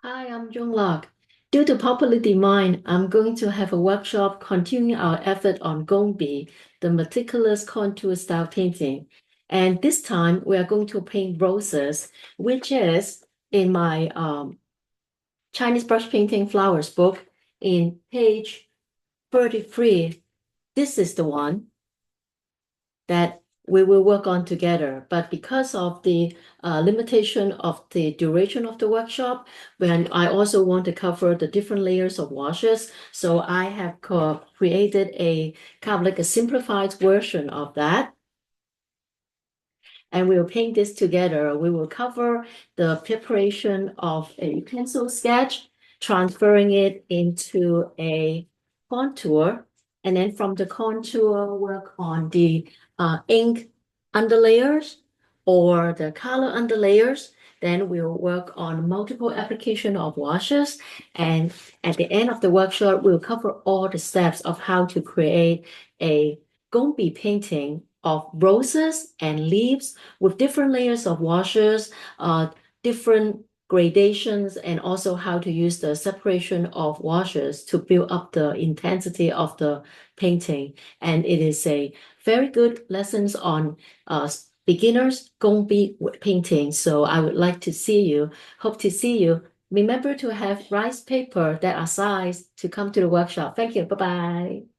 Hi, I'm Joan Lok. Due to popular demand, I'm going to have a workshop continuing our effort on Gongbi, the meticulous contour style painting. And this time we are going to paint roses, which is in my Chinese brush painting flowers book in page 33. This is the one that we will work on together. But because of the limitation of the duration of the workshop, when I also want to cover the different layers of washes, so I have created a kind of like a simplified version of that. And we'll paint this together. We will cover the preparation of a pencil sketch, transferring it into a contour, and then from the contour, work on the ink underlayers or the color underlayers. Then we'll work on multiple application of washes. And at the end of the workshop, we'll cover all the steps of how to create a Gongbi painting of roses and leaves with different layers of washes, different gradations, and also how to use the separation of washes to build up the intensity of the painting. And it is a very good lessons on beginners Gongbi painting. So I would like to see you, hope to see you. Remember to have rice paper that are sized to come to the workshop. Thank you. Bye-bye.